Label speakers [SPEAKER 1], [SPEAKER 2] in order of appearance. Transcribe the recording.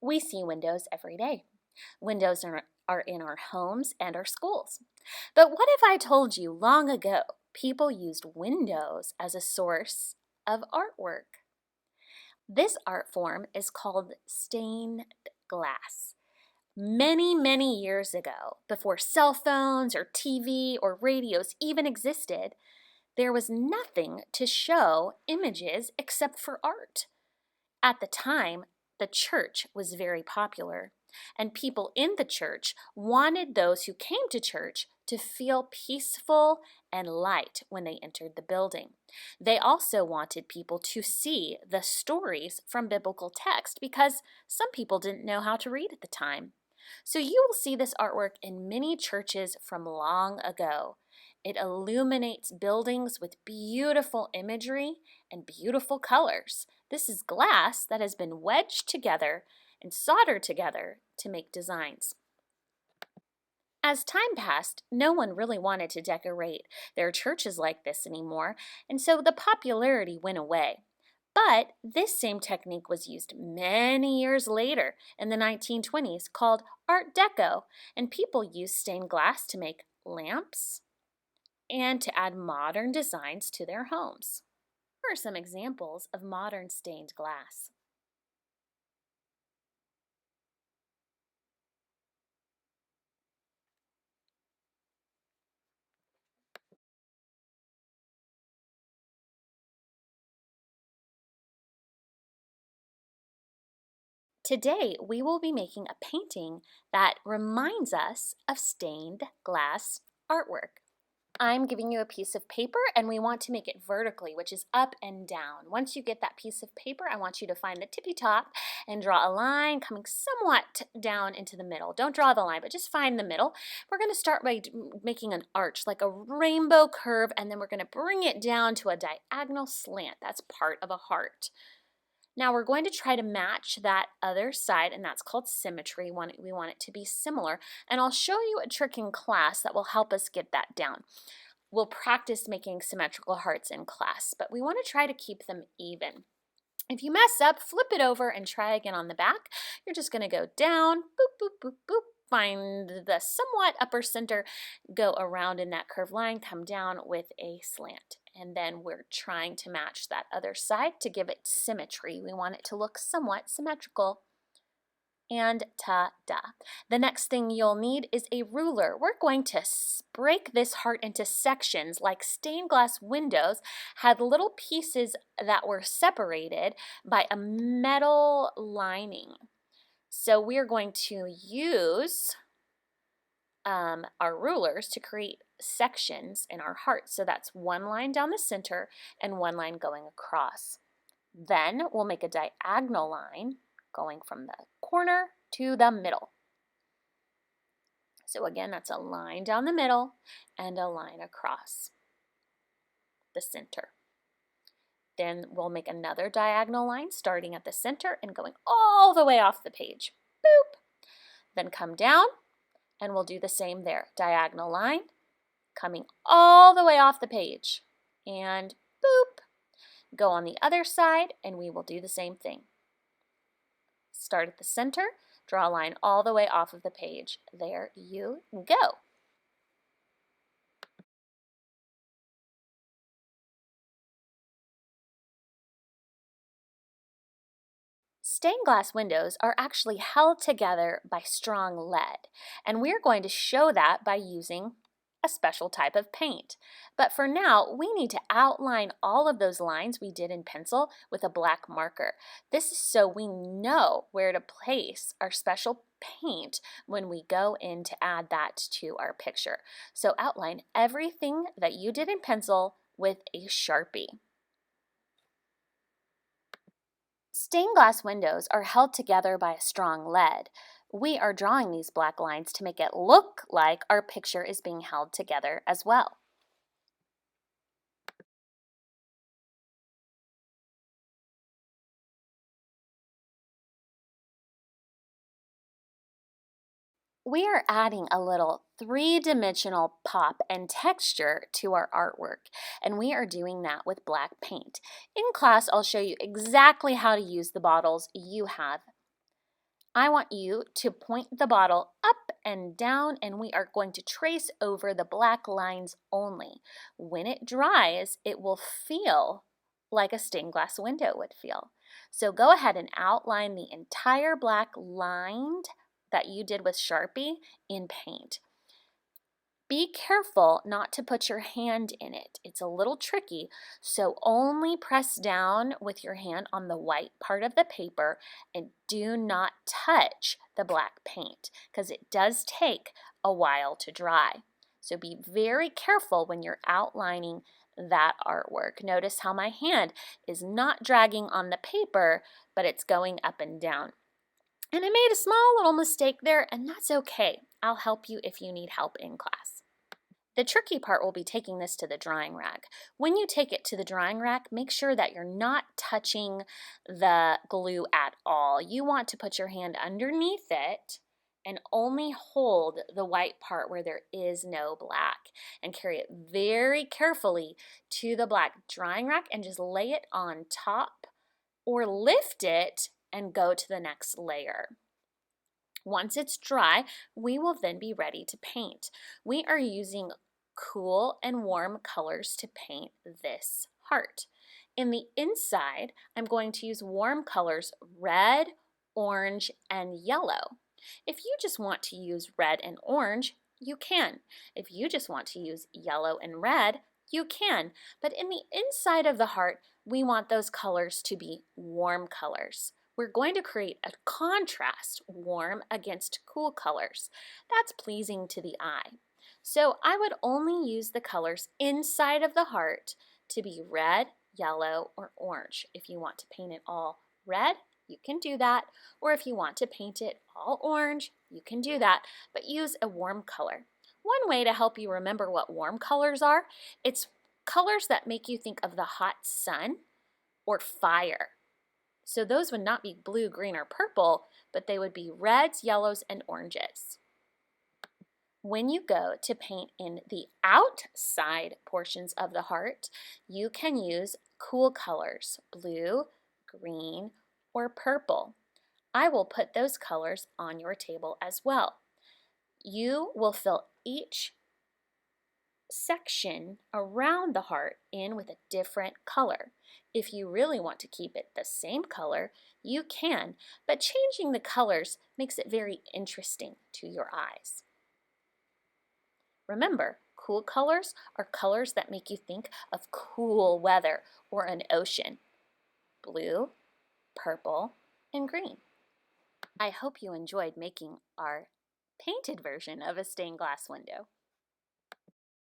[SPEAKER 1] We see windows every day. Windows are in our homes and our schools. But what if I told you long ago people used windows as a source of artwork? This art form is called stained glass. Many years ago, before cell phones or TV or radios even existed, there was nothing to show images except for art. At the time, the church was very popular, and people in the church wanted those who came to church to feel peaceful and light when they entered the building. They also wanted people to see the stories from biblical text because some people didn't know how to read at the time. So you will see this artwork in many churches from long ago. It illuminates buildings with beautiful imagery and beautiful colors. This is glass that has been wedged together and soldered together to make designs. As time passed, no one really wanted to decorate their churches like this anymore, and so the popularity went away. But this same technique was used many years later in the 1920s called Art Deco, and people used stained glass to make lamps and to add modern designs to their homes. Here are some examples of modern stained glass. Today, we will be making a painting that reminds us of stained glass artwork. I'm giving you a piece of paper and we want to make it vertically, which is up and down. Once you get that piece of paper, I want you to find the tippy top and draw a line coming somewhat down into the middle. Don't draw the line, but just find the middle. We're going to start by making an arch, like a rainbow curve, and then we're going to bring it down to a diagonal slant. That's part of a heart. Now we're going to try to match that other side, and that's called symmetry. We want it to be similar, and I'll show you a trick in class that will help us get that down. We'll practice making symmetrical hearts in class, but we want to try to keep them even. If you mess up, flip it over and try again on the back. You're just going to go down, boop, boop, boop, boop, find the somewhat upper center, go around in that curved line, come down with a slant. And then we're trying to match that other side to give it symmetry. We want it to look somewhat symmetrical. And ta-da. The next thing you'll need is a ruler. We're going to break this heart into sections like stained glass windows had little pieces that were separated by a metal lining. So we're going to use our rulers to create sections in our heart. So that's one line down the center and one line going across. Then we'll make a diagonal line going from the corner to the middle. So again, that's a line down the middle and a line across the center. Then we'll make another diagonal line starting at the center and going all the way off the page. Boop! Then come down and we'll do the same there. Diagonal line coming all the way off the page. And boop! Go on the other side and we will do the same thing. Start at the center, draw a line all the way off of the page. There you go. Stained glass windows are actually held together by strong lead, and we're going to show that by using a special type of paint. But for now, we need to outline all of those lines we did in pencil with a black marker. This is so we know where to place our special paint when we go in to add that to our picture. So outline everything that you did in pencil with a Sharpie. Stained glass windows are held together by a strong lead. We are drawing these black lines to make it look like our picture is being held together as well. We are adding a little three-dimensional pop and texture to our artwork, and we are doing that with black paint. In class, I'll show you exactly how to use the bottles you have. I want you to point the bottle up and down, and we are going to trace over the black lines only. When it dries, it will feel like a stained glass window would feel. So go ahead and outline the entire black line that you did with Sharpie in paint. Be careful not to put your hand in it. It's a little tricky, so only press down with your hand on the white part of the paper and do not touch the black paint because it does take a while to dry. So be very careful when you're outlining that artwork. Notice how my hand is not dragging on the paper, but it's going up and down. And I made a small little mistake there, and that's okay. I'll help you if you need help in class. The tricky part will be taking this to the drying rack. When you take it to the drying rack, make sure that you're not touching the glue at all. You want to put your hand underneath it and only hold the white part where there is no black, and carry it very carefully to the black drying rack and just lay it on top or lift it and go to the next layer. Once it's dry, we will then be ready to paint. We are using cool and warm colors to paint this heart. In the inside, I'm going to use warm colors, red, orange, and yellow. If you just want to use red and orange, you can. If you just want to use yellow and red, you can. But in the inside of the heart, we want those colors to be warm colors. We're going to create a contrast, warm against cool colors. That's pleasing to the eye. So I would only use the colors inside of the heart to be red, yellow, or orange. If you want to paint it all red, you can do that. Or if you want to paint it all orange, you can do that, but use a warm color. One way to help you remember what warm colors are, it's colors that make you think of the hot sun or fire. So those would not be blue, green, or purple, but they would be reds, yellows, and oranges. When you go to paint in the outside portions of the heart, you can use cool colors, blue, green, or purple. I will put those colors on your table as well. You will fill each section around the heart in with a different color. If you really want to keep it the same color, you can, but changing the colors makes it very interesting to your eyes. Remember, cool colors are colors that make you think of cool weather or an ocean. Blue, purple, and green. I hope you enjoyed making our painted version of a stained glass window.